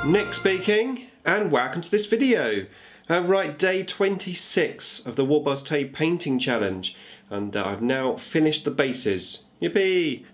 Nick speaking, and welcome to this video. Right, day 26 of the WarbossTae Painting Challenge, and I've now finished the bases. Yippee!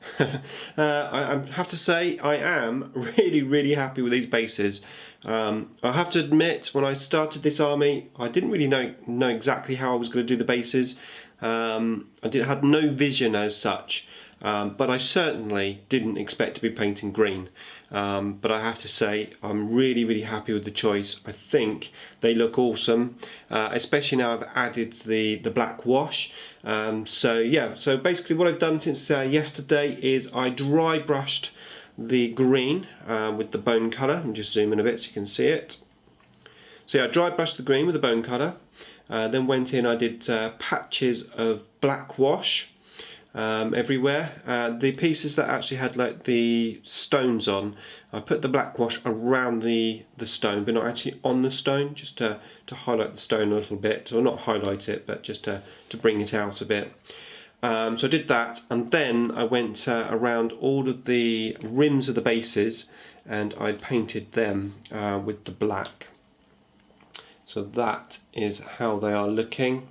I have to say I am really happy with these bases. I have to admit, when I started this army, I didn't really know exactly how I was going to do the bases. I had no vision as such. But I certainly didn't expect to be painting green. But I have to say I'm really happy with the choice. I think they look awesome, especially now I've added the black wash. So yeah, so basically what I've done since yesterday is I dry brushed the green with the bone colour. And just zoom in a bit so you can see it. So yeah, I dry brushed the green with the bone colour, then went in, I did patches of black wash everywhere. The pieces that actually had like the stones on, I put the black wash around the stone, but not actually on the stone, just to highlight the stone a little bit, or not highlight it, but just to bring it out a bit. So I did that, and then I went around all of the rims of the bases and I painted them with the black. So that is how they are looking.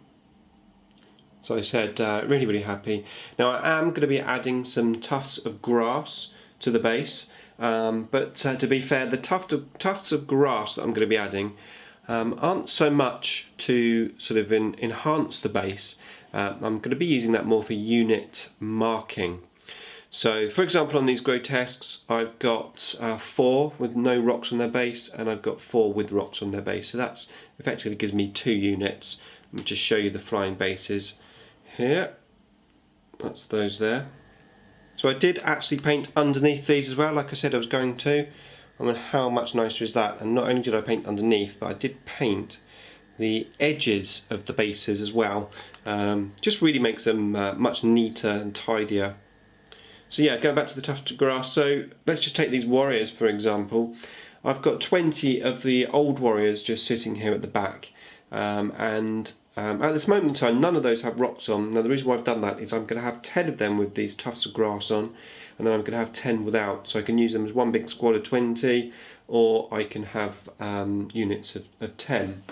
So I said, really happy. Now I am going to be adding some tufts of grass to the base, but to be fair, the tufts of grass that I'm going to be adding aren't so much to sort of enhance the base. I'm going to be using that more for unit marking. So for example, on these grotesques, I've got 4 with no rocks on their base, and I've got 4 with rocks on their base. So that's effectively gives me 2 units. Let me just show you the flying bases. Here, that's those there. So I did actually paint underneath these as well, like I said I was going to. I mean, how much nicer is that? And not only did I paint underneath, but I did paint the edges of the bases as well. Just really makes them much neater and tidier. So yeah, going back to the tuft of grass, so let's just take these warriors for example. I've got 20 of the old warriors just sitting here at the back, at this moment in time, none of those have rocks on. Now the reason why I've done that is I'm going to have 10 of them with these tufts of grass on, and then I'm going to have 10 without. So I can use them as one big squad of 20, or I can have units of 10.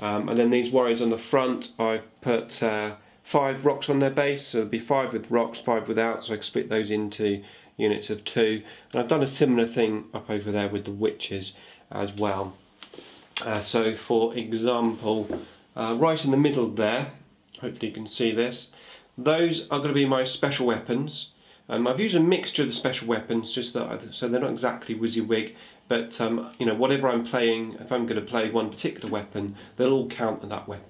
And then these warriors on the front, I put 5 rocks on their base, so there'll be 5 with rocks, 5 without, so I can split those into units of 2. And I've done a similar thing up over there with the witches as well. So for example, right in the middle there, hopefully you can see this, those are going to be my special weapons. I've used a mixture of the special weapons, just that so they're not exactly WYSIWYG, but you know, whatever I'm playing, if I'm going to play one particular weapon, they'll all count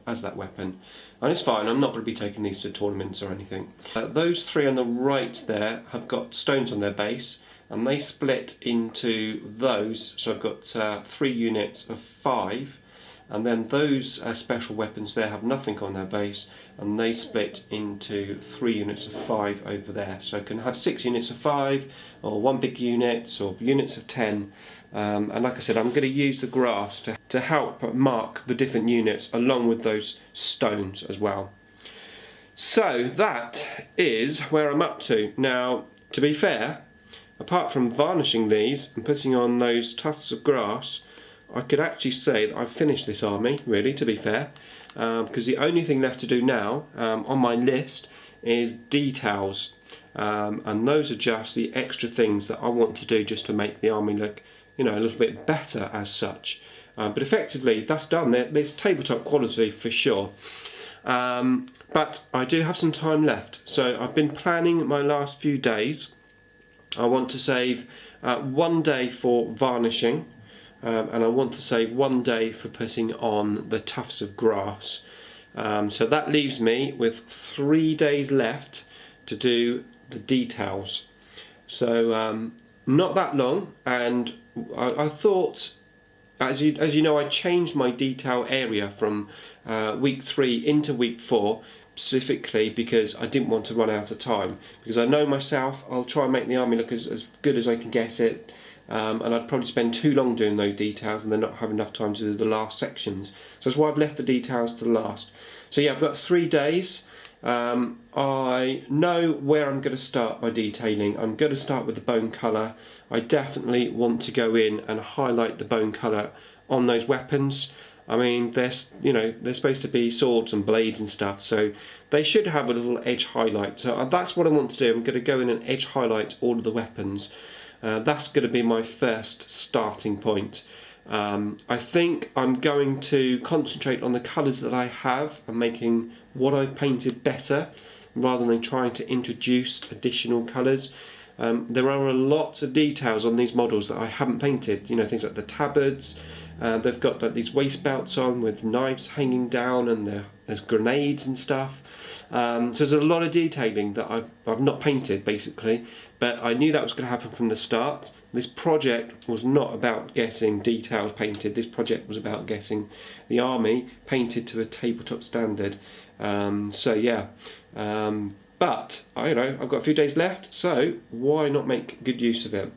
as that weapon. And it's fine, I'm not going to be taking these to tournaments or anything. Those 3 on the right there have got stones on their base, and they split into those, so I've got 3 units of 5. And then those special weapons there have nothing on their base, and they split into 3 units of 5 over there. So I can have 6 units of 5, or 1 big unit, or units of 10. And like I said, I'm going to use the grass to help mark the different units along with those stones as well. So that is where I'm up to. Now, to be fair, apart from varnishing these and putting on those tufts of grass, I could actually say that I've finished this army, really, to be fair, because the only thing left to do now on my list is details, and those are just the extra things that I want to do just to make the army look, you know, a little bit better as such. But effectively, that's done. It's tabletop quality for sure. But I do have some time left, so I've been planning my last few days. I want to save 1 day for varnishing. And I want to save 1 day for putting on the tufts of grass. So that leaves me with 3 days left to do the details. So not that long, and I thought, as you know, I changed my detail area from week 3 into week 4, specifically because I didn't want to run out of time. Because I know myself, I'll try and make the army look as good as I can get it. And I'd probably spend too long doing those details and then not have enough time to do the last sections. So that's why I've left the details to the last. So yeah, I've got 3 days, I know where I'm going to start my detailing. I'm going to start with the bone colour. I definitely want to go in and highlight the bone colour on those weapons. I mean, they're supposed to be swords and blades and stuff, so they should have a little edge highlight. So that's what I want to do. I'm going to go in and edge highlight all of the weapons. That's going to be my first starting point. I think I'm going to concentrate on the colours that I have and making what I've painted better, rather than trying to introduce additional colours. There are a lot of details on these models that I haven't painted. You know, things like the tabards. They've got like these waist belts on with knives hanging down, and there's grenades and stuff. So there's a lot of detailing that I've not painted, basically, but I knew that was going to happen from the start. This project was not about getting details painted. This project was about getting the army painted to a tabletop standard. So yeah, but I've got a few days left, so why not make good use of it?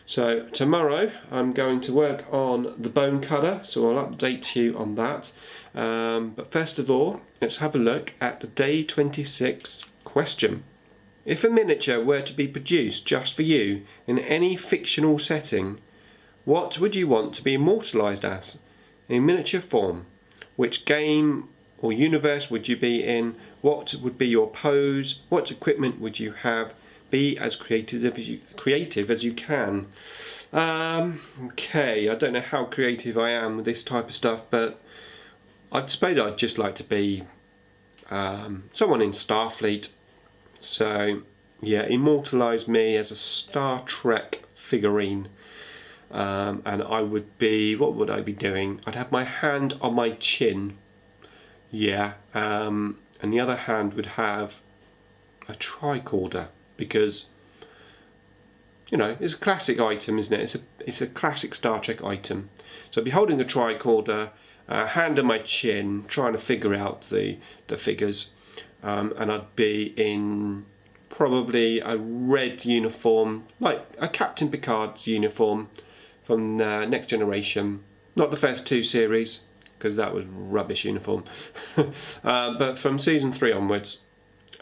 So tomorrow I'm going to work on the bone colour, so I'll update you on that. But first of all, let's have a look at the day 26 question. If a miniature were to be produced just for you in any fictional setting, what would you want to be immortalised as in miniature form? Which game or universe would you be in? What would be your pose? What equipment would you have? Be as creative as you can. Okay, I don't know how creative I am with this type of stuff, but I suppose I'd just like to be someone in Starfleet. So yeah, immortalise me as a Star Trek figurine. And I would be, what would I be doing? I'd have my hand on my chin. Yeah, and the other hand would have a tricorder, because it's a classic item, isn't it? It's a classic Star Trek item. So I'd be holding a tricorder, hand on my chin, trying to figure out the figures, and I'd be in probably a red uniform, like a Captain Picard's uniform from Next Generation. Not the first two series, because that was rubbish uniform, but from season 3 onwards.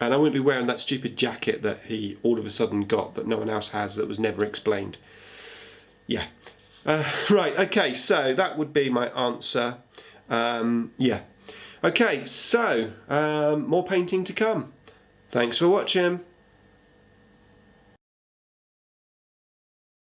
And I wouldn't be wearing that stupid jacket that he all of a sudden got that no one else has, that was never explained. Yeah. Right, okay, so that would be my answer. Yeah. Okay, so more painting to come. Thanks for watching.